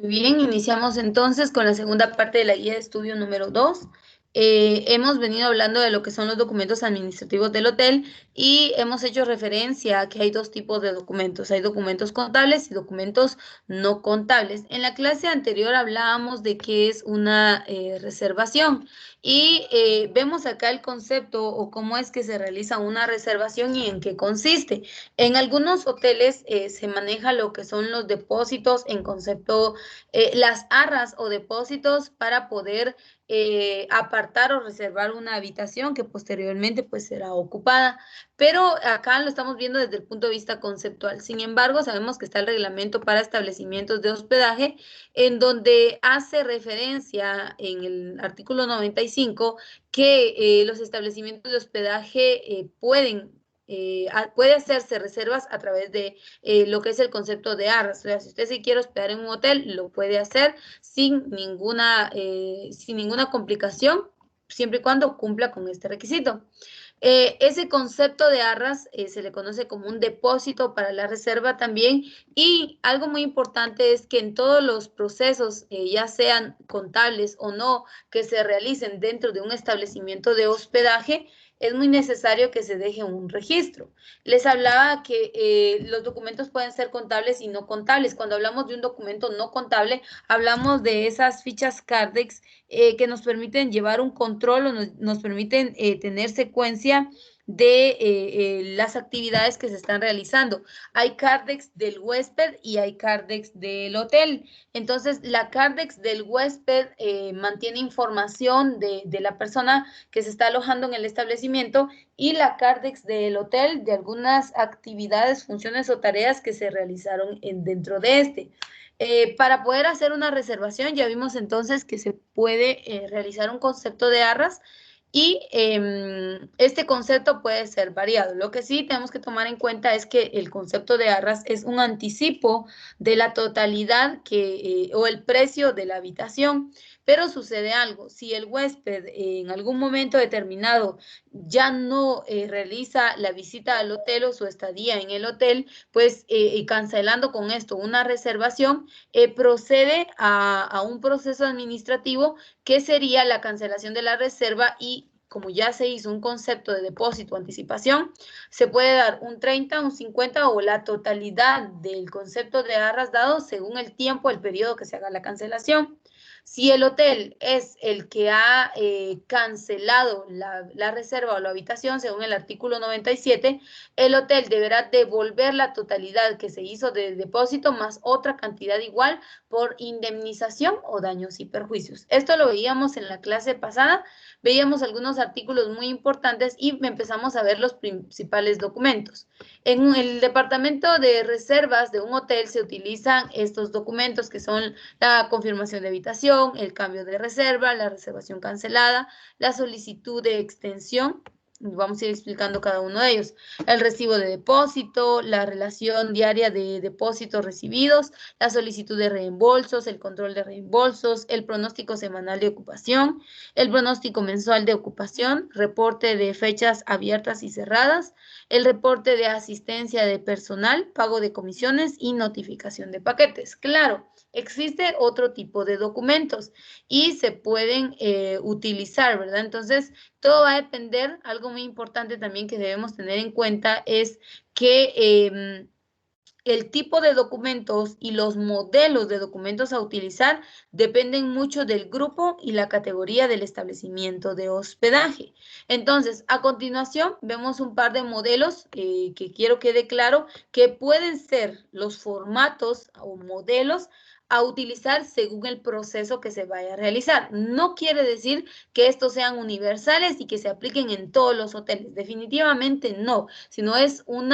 Muy bien, iniciamos entonces con la segunda parte de la guía de estudio número 2. Hemos venido hablando de lo que son los documentos administrativos del hotel y hemos hecho referencia a que hay dos tipos de documentos. Hay documentos contables y documentos no contables. En la clase anterior hablábamos de qué es una reservación y vemos acá el concepto o cómo es que se realiza una reservación y en qué consiste. En algunos hoteles se maneja lo que son los depósitos en concepto las arras o depósitos para poder apartar o reservar una habitación que posteriormente pues será ocupada. Pero acá lo estamos viendo desde el punto de vista conceptual. Sin embargo, sabemos que está el reglamento para establecimientos de hospedaje en donde hace referencia en el artículo 95 que los establecimientos de hospedaje puede hacerse reservas a través de lo que es el concepto de arras. O sea, si usted se quiere hospedar en un hotel, lo puede hacer sin ninguna complicación, siempre y cuando cumpla con este requisito. Ese concepto de arras se le conoce como un depósito para la reserva también y algo muy importante es que en todos los procesos, ya sean contables o no, que se realicen dentro de un establecimiento de hospedaje, es muy necesario que se deje un registro. Les hablaba que los documentos pueden ser contables y no contables. Cuando hablamos de un documento no contable, hablamos de esas fichas Cardex que nos permiten llevar un control o nos permiten tener secuencia de las actividades que se están realizando. Hay Cardex del huésped y hay Cardex del hotel. Entonces, la Cardex del huésped mantiene información de la persona que se está alojando en el establecimiento y la Cardex del hotel de algunas actividades, funciones o tareas que se realizaron dentro de este. Para poder hacer una reservación, ya vimos entonces que se puede realizar un concepto de arras y este concepto puede ser variado. Lo que sí tenemos que tomar en cuenta es que el concepto de arras es un anticipo de la totalidad o el precio de la habitación. Pero sucede algo, si el huésped en algún momento determinado ya no realiza la visita al hotel o su estadía en el hotel, pues y cancelando con esto una reservación, procede a un proceso administrativo que sería la cancelación de la reserva y como ya se hizo un concepto de depósito o anticipación, se puede dar un 30, un 50 o la totalidad del concepto de arras dado según el tiempo, el periodo que se haga la cancelación. Si el hotel es el que ha cancelado la reserva o la habitación, según el artículo 97, el hotel deberá devolver la totalidad que se hizo de depósito más otra cantidad igual por indemnización o daños y perjuicios. Esto lo veíamos en la clase pasada, veíamos algunos artículos muy importantes y empezamos a ver los principales documentos. En el departamento de reservas de un hotel se utilizan estos documentos que son la confirmación de habitación, el cambio de reserva, la reservación cancelada, la solicitud de extensión. Vamos a ir explicando cada uno de ellos. El recibo de depósito, la relación diaria de depósitos recibidos, la solicitud de reembolsos, el control de reembolsos, el pronóstico semanal de ocupación, el pronóstico mensual de ocupación, reporte de fechas abiertas y cerradas, el reporte de asistencia de personal, pago de comisiones y notificación de paquetes. Claro, existe otro tipo de documentos y se pueden utilizar, ¿verdad? Entonces, todo va a depender, algo muy importante también que debemos tener en cuenta es que el tipo de documentos y los modelos de documentos a utilizar dependen mucho del grupo y la categoría del establecimiento de hospedaje. Entonces, a continuación, vemos un par de modelos que quiero quede claro que pueden ser los formatos o modelos a utilizar según el proceso que se vaya a realizar. No quiere decir que estos sean universales y que se apliquen en todos los hoteles. Definitivamente no, sino es un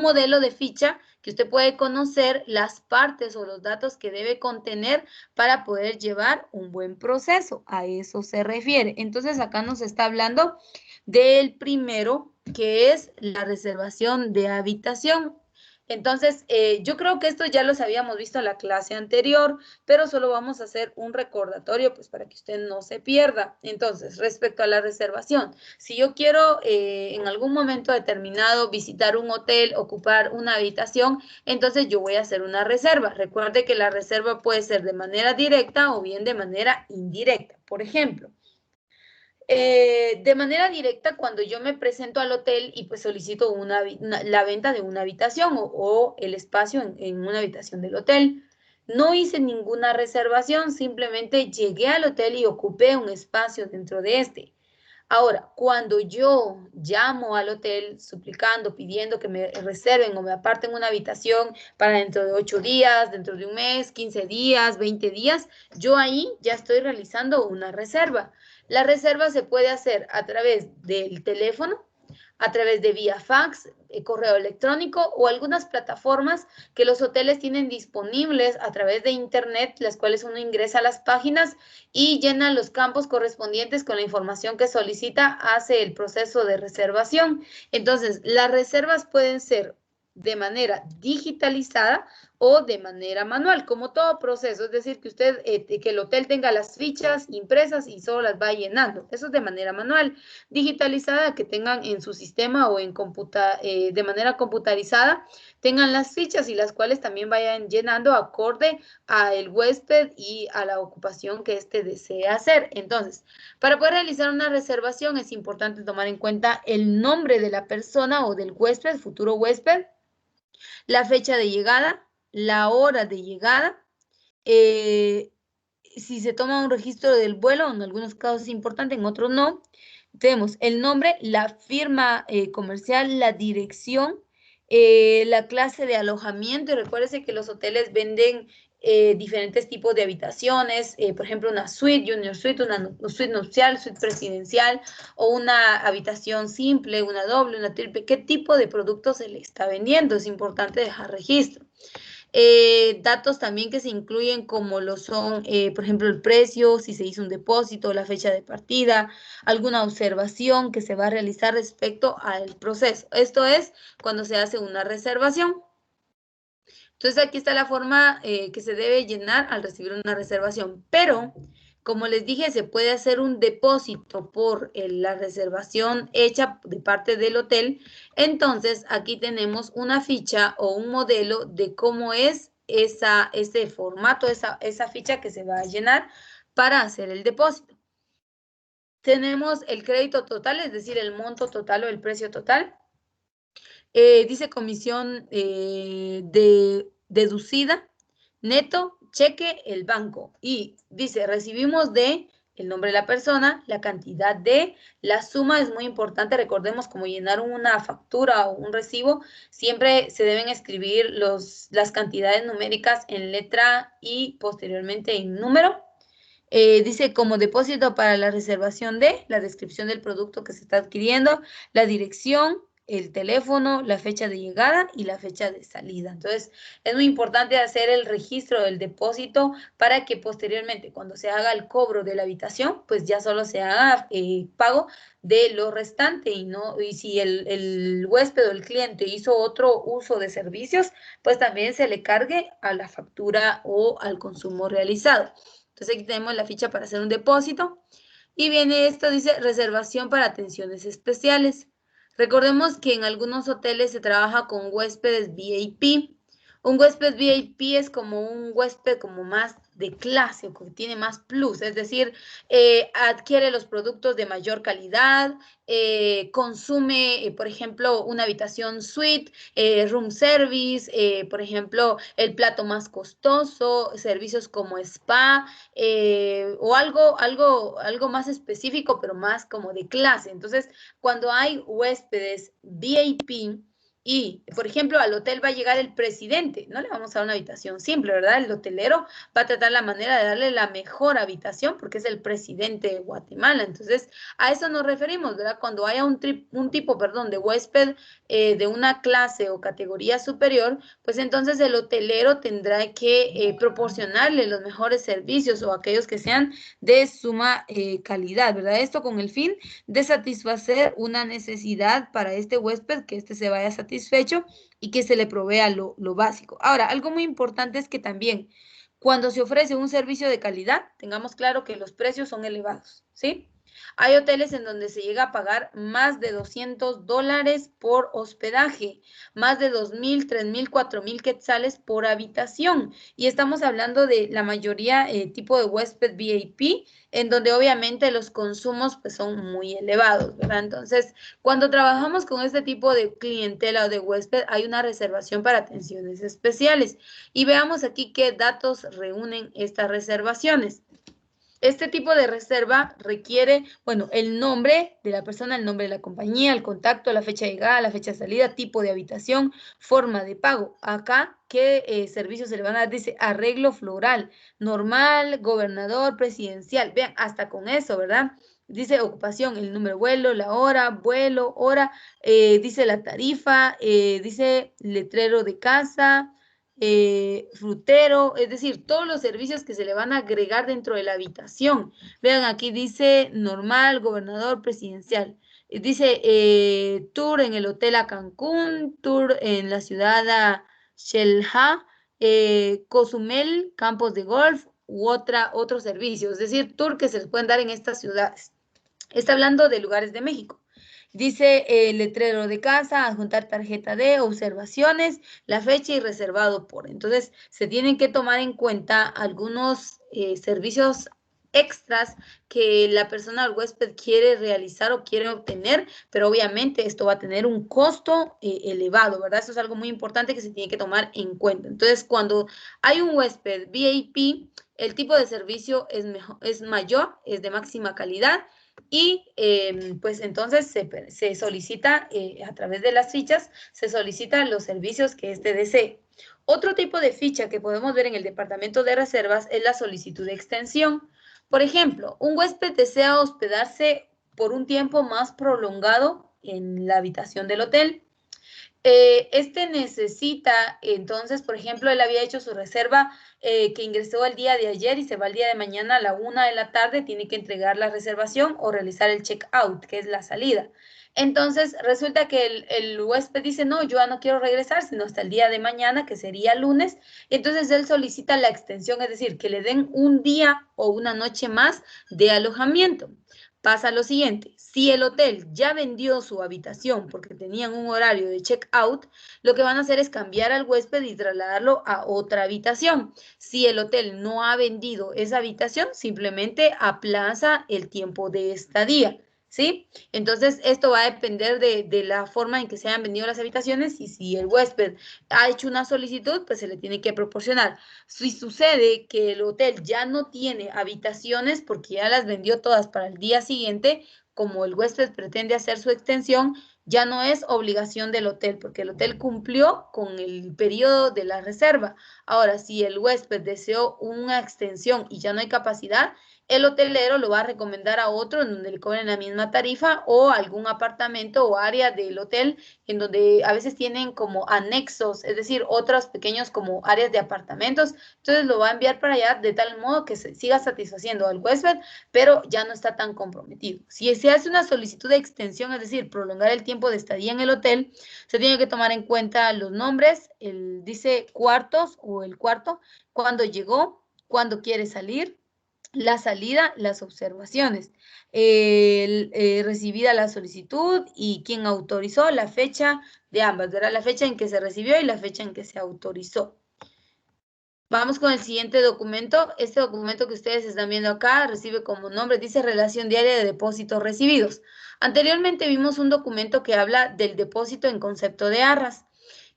modelo de ficha que usted puede conocer las partes o los datos que debe contener para poder llevar un buen proceso. A eso se refiere. Entonces acá nos está hablando del primero, que es la reservación de habitación. Entonces, yo creo que esto ya los habíamos visto en la clase anterior, pero solo vamos a hacer un recordatorio, pues para que usted no se pierda. Entonces, respecto a la reservación, si yo quiero en algún momento determinado visitar un hotel, ocupar una habitación, entonces yo voy a hacer una reserva. Recuerde que la reserva puede ser de manera directa o bien de manera indirecta. Por ejemplo, de manera directa, cuando yo me presento al hotel y pues solicito la venta de una habitación o el espacio en una habitación del hotel. No hice ninguna reservación, simplemente llegué al hotel y ocupé un espacio dentro de este. Ahora, cuando yo llamo al hotel suplicando, pidiendo que me reserven o me aparten una habitación para dentro de 8 días, dentro de un mes, 15 días, 20 días, yo ahí ya estoy realizando una reserva. La reserva se puede hacer a través del teléfono, a través de vía fax, correo electrónico o algunas plataformas que los hoteles tienen disponibles a través de internet, las cuales uno ingresa a las páginas y llena los campos correspondientes con la información que solicita, hace el proceso de reservación. Entonces, las reservas pueden ser de manera digitalizada o de manera manual, como todo proceso, es decir, que usted, que el hotel tenga las fichas impresas y solo las va llenando. Eso es de manera manual. Digitalizada, que tengan en su sistema o de manera computarizada, tengan las fichas y las cuales también vayan llenando acorde al huésped y a la ocupación que éste desee hacer. Entonces, para poder realizar una reservación es importante tomar en cuenta el nombre de la persona o del huésped, futuro huésped, la fecha de llegada, la hora de llegada, si se toma un registro del vuelo, en algunos casos es importante, en otros no. Tenemos el nombre, la firma comercial, la dirección, la clase de alojamiento. Y recuérdese que los hoteles venden diferentes tipos de habitaciones, por ejemplo, una suite, junior suite, una suite nupcial, suite presidencial o una habitación simple, una doble, una triple. ¿Qué tipo de producto se le está vendiendo? Es importante dejar registro. Datos también que se incluyen como lo son, por ejemplo, el precio, si se hizo un depósito, la fecha de partida, alguna observación que se va a realizar respecto al proceso. Esto es cuando se hace una reservación. Entonces aquí está la forma que se debe llenar al recibir una reservación, pero como les dije, se puede hacer un depósito por la reservación hecha de parte del hotel. Entonces aquí tenemos una ficha o un modelo de cómo es ese formato, esa ficha que se va a llenar para hacer el depósito. Tenemos el crédito total, es decir, el monto total o el precio total. Dice comisión deducida, neto, cheque, el banco. Y dice, recibimos de el nombre de la persona, la cantidad de, la suma es muy importante. Recordemos, como llenar una factura o un recibo, siempre se deben escribir las cantidades numéricas en letra y posteriormente en número. Dice como depósito para la reservación de, la descripción del producto que se está adquiriendo, la dirección, el teléfono, la fecha de llegada y la fecha de salida. Entonces, es muy importante hacer el registro del depósito para que posteriormente, cuando se haga el cobro de la habitación, pues ya solo se haga pago de lo restante y si el huésped o el cliente hizo otro uso de servicios, pues también se le cargue a la factura o al consumo realizado. Entonces aquí tenemos la ficha para hacer un depósito. Y viene esto, dice reservación para atenciones especiales. Recordemos que en algunos hoteles se trabaja con huéspedes VIP. Un huésped VIP es como un huésped como más de clase o que tiene más plus, es decir, adquiere los productos de mayor calidad, consume, por ejemplo, una habitación suite, room service, por ejemplo, el plato más costoso, servicios como spa o algo más específico, pero más como de clase. Entonces, cuando hay huéspedes VIP, y, por ejemplo, al hotel va a llegar el presidente, no le vamos a dar una habitación simple, ¿verdad? El hotelero va a tratar la manera de darle la mejor habitación porque es el presidente de Guatemala. Entonces, a eso nos referimos, ¿verdad? Cuando haya un tipo, de huésped de una clase o categoría superior, pues entonces el hotelero tendrá que proporcionarle los mejores servicios o aquellos que sean de suma calidad, ¿verdad? Esto con el fin de satisfacer una necesidad para este huésped, que este se vaya a satisfacer satisfecho y que se le provea lo básico. Ahora, algo muy importante es que también cuando se ofrece un servicio de calidad, tengamos claro que los precios son elevados, ¿sí? Hay hoteles en donde se llega a pagar más de $200 por hospedaje, más de 2,000, 3,000, 4,000 quetzales por habitación. Y estamos hablando de la mayoría tipo de huésped VIP, en donde obviamente los consumos pues son muy elevados, ¿verdad? Entonces, cuando trabajamos con este tipo de clientela o de huésped, hay una reservación para atenciones especiales. Y veamos aquí qué datos reúnen estas reservaciones. Este tipo de reserva requiere, bueno, el nombre de la persona, el nombre de la compañía, el contacto, la fecha de llegada, la fecha de salida, tipo de habitación, forma de pago. Acá, ¿qué servicios se le van a dar? Dice arreglo floral, normal, gobernador, presidencial. Vean, hasta con eso, ¿verdad? Dice ocupación, el número de vuelo, la hora, vuelo, hora, dice la tarifa, dice letrero de casa, frutero, es decir, todos los servicios que se le van a agregar dentro de la habitación. Vean, aquí dice normal, gobernador, presidencial. Dice tour en el hotel a Cancún, tour en la ciudad a Xel-Há, Cozumel, campos de golf u otros servicios, es decir, tour que se les pueden dar en estas ciudades. Está hablando de lugares de México. Dice letrero de casa, adjuntar tarjeta de observaciones, la fecha y reservado por. Entonces, se tienen que tomar en cuenta algunos servicios extras que la persona o huésped quiere realizar o quiere obtener, pero obviamente esto va a tener un costo elevado, ¿verdad? Eso es algo muy importante que se tiene que tomar en cuenta. Entonces, cuando hay un huésped VIP, el tipo de servicio es mayor, es de máxima calidad y pues entonces se solicita a través de las fichas, se solicitan los servicios que éste desee. Otro tipo de ficha que podemos ver en el departamento de reservas es la solicitud de extensión. Por ejemplo, un huésped desea hospedarse por un tiempo más prolongado en la habitación del hotel. Este necesita, entonces, por ejemplo, él había hecho su reserva que ingresó el día de ayer y se va el día de mañana a la 1 de la tarde, tiene que entregar la reservación o realizar el check-out, que es la salida. Entonces, resulta que el huésped dice, no, yo ya no quiero regresar, sino hasta el día de mañana, que sería lunes. Entonces, él solicita la extensión, es decir, que le den un día o una noche más de alojamiento. Pasa lo siguiente, si el hotel ya vendió su habitación porque tenían un horario de check-out, lo que van a hacer es cambiar al huésped y trasladarlo a otra habitación. Si el hotel no ha vendido esa habitación, simplemente aplaza el tiempo de estadía, ¿sí? Entonces, esto va a depender de la forma en que se hayan vendido las habitaciones y si el huésped ha hecho una solicitud, pues se le tiene que proporcionar. Si sucede que el hotel ya no tiene habitaciones porque ya las vendió todas para el día siguiente, como el huésped pretende hacer su extensión, ya no es obligación del hotel porque el hotel cumplió con el periodo de la reserva. Ahora, si el huésped deseó una extensión y ya no hay capacidad, el hotelero lo va a recomendar a otro en donde le cobren la misma tarifa o algún apartamento o área del hotel en donde a veces tienen como anexos, es decir, otros pequeños como áreas de apartamentos. Entonces lo va a enviar para allá de tal modo que se siga satisfaciendo al huésped, pero ya no está tan comprometido. Si se hace una solicitud de extensión, es decir, prolongar el tiempo de estadía en el hotel, se tiene que tomar en cuenta los nombres, dice cuartos o el cuarto, cuándo llegó, cuándo quiere salir, la salida, las observaciones, recibida la solicitud y quién autorizó, la fecha de ambas, ¿verdad? La fecha en que se recibió y la fecha en que se autorizó. Vamos con el siguiente documento. Este documento que ustedes están viendo acá recibe como nombre, dice relación diaria de depósitos recibidos. Anteriormente vimos un documento que habla del depósito en concepto de arras.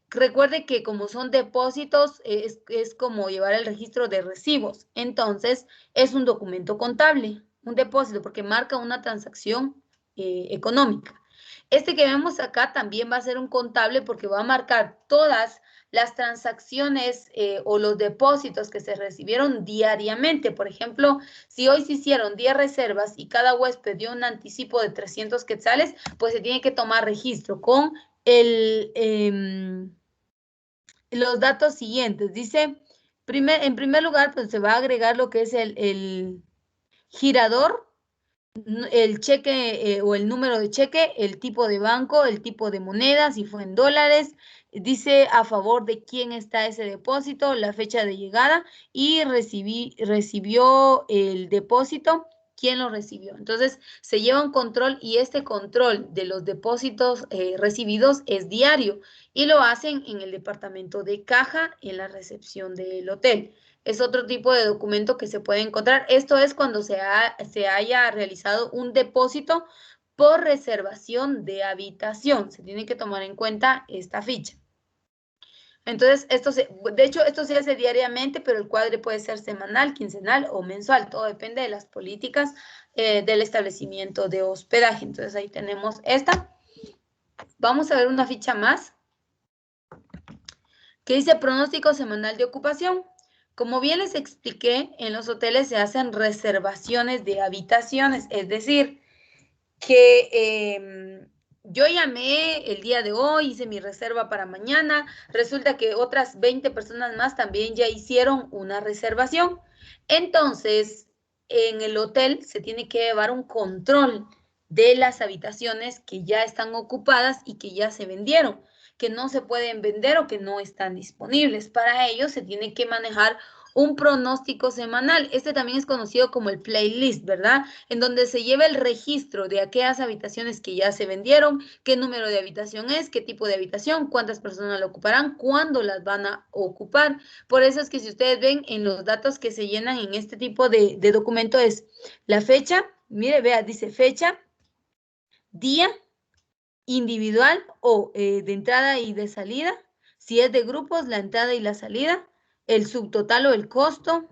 Recuerde que como son depósitos, es como llevar el registro de recibos. Entonces, es un documento contable, un depósito, porque marca una transacción económica. Este que vemos acá también va a ser un contable porque va a marcar todas las transacciones o los depósitos que se recibieron diariamente. Por ejemplo, si hoy se hicieron 10 reservas y cada huésped dio un anticipo de 300 quetzales, pues se tiene que tomar registro con los datos siguientes. Dice, en primer lugar, pues se va a agregar lo que es el girador el cheque o el número de cheque, el tipo de banco, el tipo de moneda, si fue en dólares, dice a favor de quién está ese depósito, la fecha de llegada y recibió el depósito, quién lo recibió. Entonces, se lleva un control y este control de los depósitos recibidos es diario y lo hacen en el departamento de caja en la recepción del hotel. Es otro tipo de documento que se puede encontrar. Esto es cuando se haya realizado un depósito por reservación de habitación. Se tiene que tomar en cuenta esta ficha. Entonces, de hecho, esto se hace diariamente, pero el cuadre puede ser semanal, quincenal o mensual. Todo depende de las políticas del establecimiento de hospedaje. Entonces, ahí tenemos esta. Vamos a ver una ficha más que dice pronóstico semanal de ocupación. Como bien les expliqué, en los hoteles se hacen reservaciones de habitaciones, es decir, que yo llamé el día de hoy, hice mi reserva para mañana, resulta que otras 20 personas más también ya hicieron una reservación. Entonces, en el hotel se tiene que llevar un control de las habitaciones que ya están ocupadas y que ya se vendieron, que no se pueden vender o que no están disponibles. Para ello se tiene que manejar un pronóstico semanal. Este también es conocido como el playlist, ¿verdad? En donde se lleva el registro de aquellas habitaciones que ya se vendieron, qué número de habitación es, qué tipo de habitación, cuántas personas la ocuparán, cuándo las van a ocupar. Por eso es que si ustedes ven en los datos que se llenan en este tipo de documento es la fecha, mire, vea, dice fecha, día, individual o de entrada y de salida, si es de grupos, la entrada y la salida, el subtotal o el costo,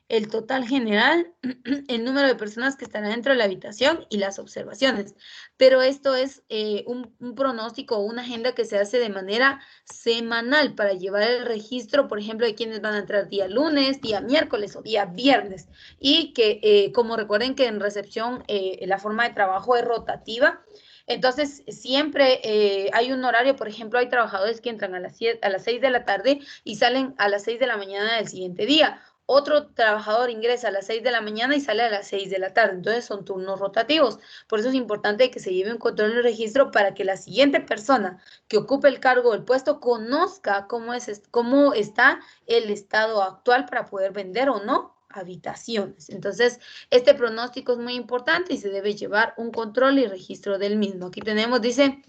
el total general, el número de personas que estarán dentro de la habitación y las observaciones. Pero esto es un pronóstico o una agenda que se hace de manera semanal para llevar el registro, por ejemplo, de quienes van a entrar día lunes, día miércoles o día viernes. Y que, como recuerden que en recepción la forma de trabajo es rotativa, entonces, siempre hay un horario, por ejemplo, hay trabajadores que entran a las 6 de la tarde y salen a las 6 de la mañana del siguiente día. Otro trabajador ingresa a las 6 de la mañana y sale a las 6 de la tarde. Entonces, son turnos rotativos. Por eso es importante que se lleve un control de registro para que la siguiente persona que ocupe el cargo o el puesto conozca cómo está el estado actual para poder vender o no habitaciones. Entonces, este pronóstico es muy importante y se debe llevar un control y registro del mismo. Aquí tenemos, dice,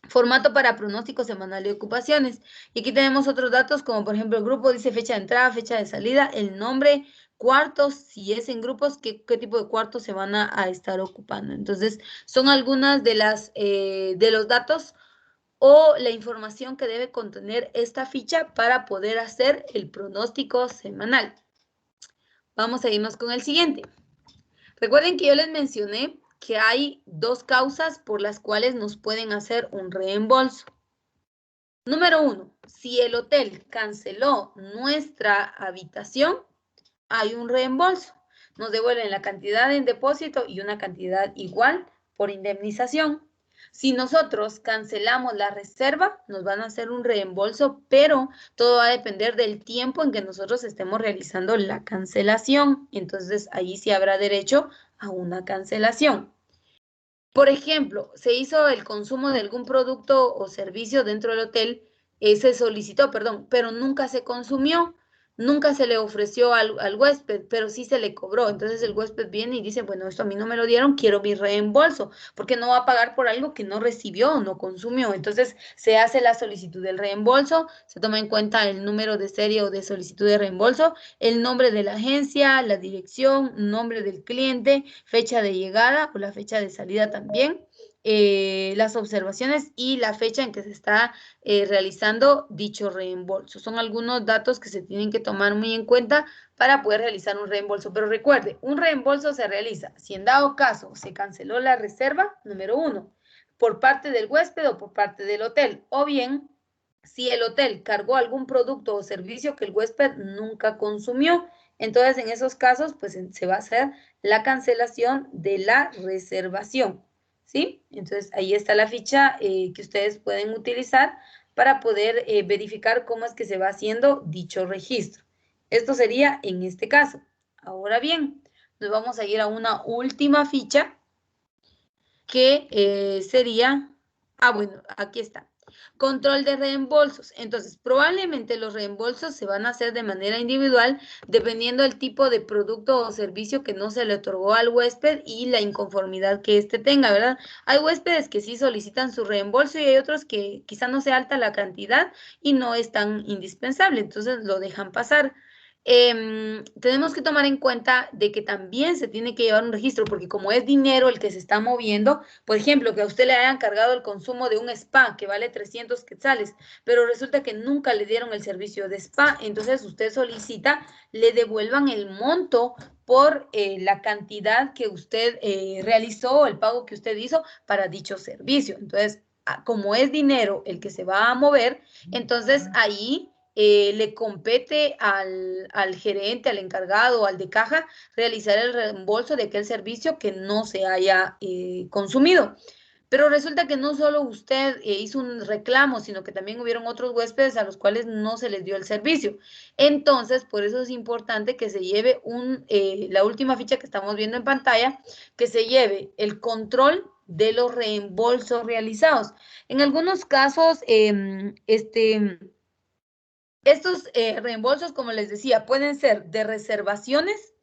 formato para pronóstico semanal de ocupaciones. Y aquí tenemos otros datos, como por ejemplo el grupo dice fecha de entrada, fecha de salida, el nombre, cuartos, si es en grupos, qué tipo de cuartos se van a estar ocupando. Entonces, son algunas de los datos o la información que debe contener esta ficha para poder hacer el pronóstico semanal. Vamos a irnos con el siguiente. Recuerden que yo les mencioné que hay dos causas por las cuales nos pueden hacer un reembolso. Número 1, si el hotel canceló nuestra habitación, hay un reembolso. Nos devuelven la cantidad en depósito y una cantidad igual por indemnización. Si nosotros cancelamos la reserva, nos van a hacer un reembolso, pero todo va a depender del tiempo en que nosotros estemos realizando la cancelación. Entonces, ahí sí habrá derecho a una cancelación. Por ejemplo, se hizo el consumo de algún producto o servicio dentro del hotel, se solicitó, perdón, pero nunca se consumió, nunca se le ofreció al huésped, pero sí se le cobró. Entonces el huésped viene y dice, bueno, esto a mí no me lo dieron, quiero mi reembolso, porque no va a pagar por algo que no recibió o no consumió. Entonces se hace la solicitud del reembolso, se toma en cuenta el número de serie o de solicitud de reembolso, el nombre de la agencia, la dirección, nombre del cliente, fecha de llegada o la fecha de salida también, las observaciones y la fecha en que se está realizando dicho reembolso. Son algunos datos que se tienen que tomar muy en cuenta para poder realizar un reembolso. Pero recuerde, un reembolso se realiza si en dado caso se canceló la reserva, número 1, por parte del huésped o por parte del hotel, o bien si el hotel cargó algún producto o servicio que el huésped nunca consumió. Entonces, en esos casos, pues se va a hacer la cancelación de la reservación, ¿sí? Entonces, ahí está la ficha que ustedes pueden utilizar para poder verificar cómo es que se va haciendo dicho registro. Esto sería en este caso. Ahora bien, nos vamos a ir a una última ficha que sería, bueno, aquí está. Control de reembolsos. Entonces, probablemente los reembolsos se van a hacer de manera individual dependiendo del tipo de producto o servicio que no se le otorgó al huésped y la inconformidad que éste tenga, ¿verdad? Hay huéspedes que sí solicitan su reembolso y hay otros que quizá no sea alta la cantidad y no es tan indispensable, entonces lo dejan pasar. Tenemos que tomar en cuenta de que también se tiene que llevar un registro, porque como es dinero el que se está moviendo, por ejemplo, que a usted le hayan cargado el consumo de un spa que vale 300 quetzales, pero resulta que nunca le dieron el servicio de spa, entonces usted solicita le devuelvan el monto por la cantidad que usted realizó, el pago que usted hizo para dicho servicio. Entonces, como es dinero el que se va a mover, entonces ahí le compete al gerente, al encargado, al de caja, realizar el reembolso de aquel servicio que no se haya consumido. Pero resulta que no solo usted hizo un reclamo, sino que también hubieron otros huéspedes a los cuales no se les dio el servicio. Entonces, por eso es importante que se lleve la última ficha que estamos viendo en pantalla, que se lleve el control de los reembolsos realizados. En algunos casos, estos reembolsos, como les decía, pueden ser de reservaciones,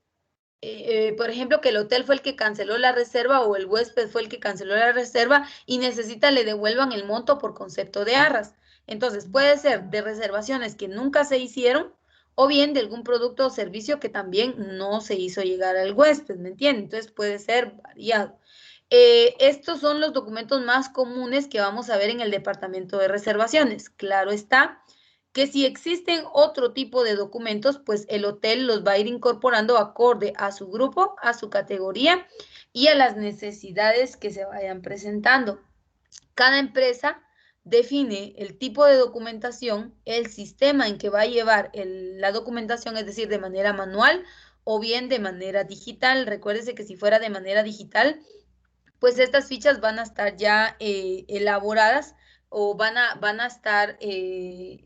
por ejemplo, que el hotel fue el que canceló la reserva o el huésped fue el que canceló la reserva y necesita le devuelvan el monto por concepto de arras. Entonces, puede ser de reservaciones que nunca se hicieron o bien de algún producto o servicio que también no se hizo llegar al huésped, ¿me entienden? Entonces, puede ser variado. Estos son los documentos más comunes que vamos a ver en el departamento de reservaciones. Claro está que si existen otro tipo de documentos, pues el hotel los va a ir incorporando acorde a su grupo, a su categoría y a las necesidades que se vayan presentando. Cada empresa define el tipo de documentación, el sistema en que va a llevar la documentación, es decir, de manera manual o bien de manera digital. Recuérdese que si fuera de manera digital, pues estas fichas van a estar ya elaboradas o van a estar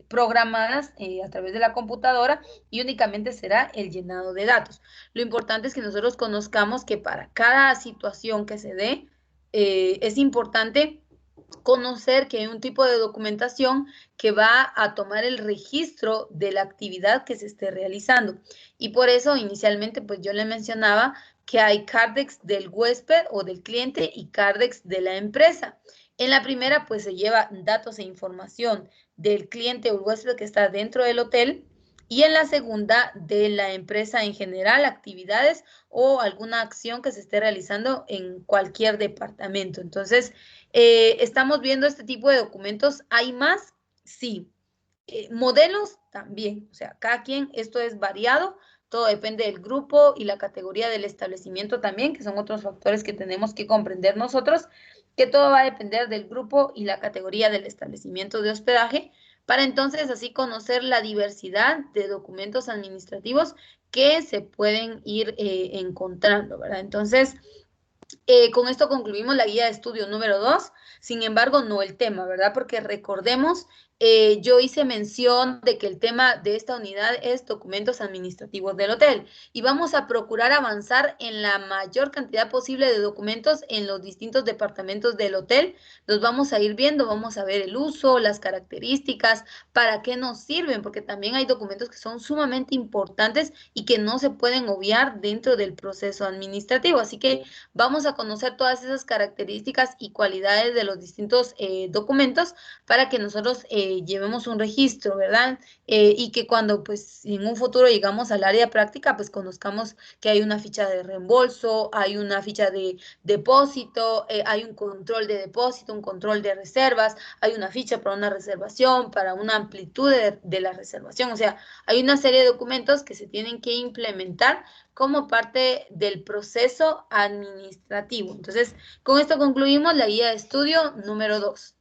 programadas a través de la computadora y únicamente será el llenado de datos. Lo importante es que nosotros conozcamos que para cada situación que se dé, es importante conocer que hay un tipo de documentación que va a tomar el registro de la actividad que se esté realizando. Y por eso inicialmente pues yo le mencionaba que hay CARDEX del huésped o del cliente y CARDEX de la empresa. En la primera pues se lleva datos e información del cliente o el huésped que está dentro del hotel y en la segunda de la empresa en general, actividades o alguna acción que se esté realizando en cualquier departamento. Entonces, estamos viendo este tipo de documentos. ¿Hay más? Sí. Modelos también. O sea, cada quien, esto es variado. Todo depende del grupo y la categoría del establecimiento también, que son otros factores que tenemos que comprender nosotros, que todo va a depender del grupo y la categoría del establecimiento de hospedaje, para entonces así conocer la diversidad de documentos administrativos que se pueden ir encontrando, ¿verdad? Entonces, con esto concluimos la guía de estudio número 2, sin embargo, no el tema, ¿verdad? Porque recordemos, yo hice mención de que el tema de esta unidad es documentos administrativos del hotel y vamos a procurar avanzar en la mayor cantidad posible de documentos en los distintos departamentos del hotel. Los vamos a ir viendo, vamos a ver el uso, las características, para qué nos sirven, porque también hay documentos que son sumamente importantes y que no se pueden obviar dentro del proceso administrativo. Así que vamos a conocer todas esas características y cualidades de los distintos documentos para que nosotros llevemos un registro, ¿verdad? Y que cuando pues en un futuro llegamos al área práctica, pues conozcamos que hay una ficha de reembolso, hay una ficha de depósito, hay un control de depósito, un control de reservas, hay una ficha para una reservación, para una amplitud de la reservación. O sea, hay una serie de documentos que se tienen que implementar como parte del proceso administrativo. Entonces, con esto concluimos la guía de estudio número 2.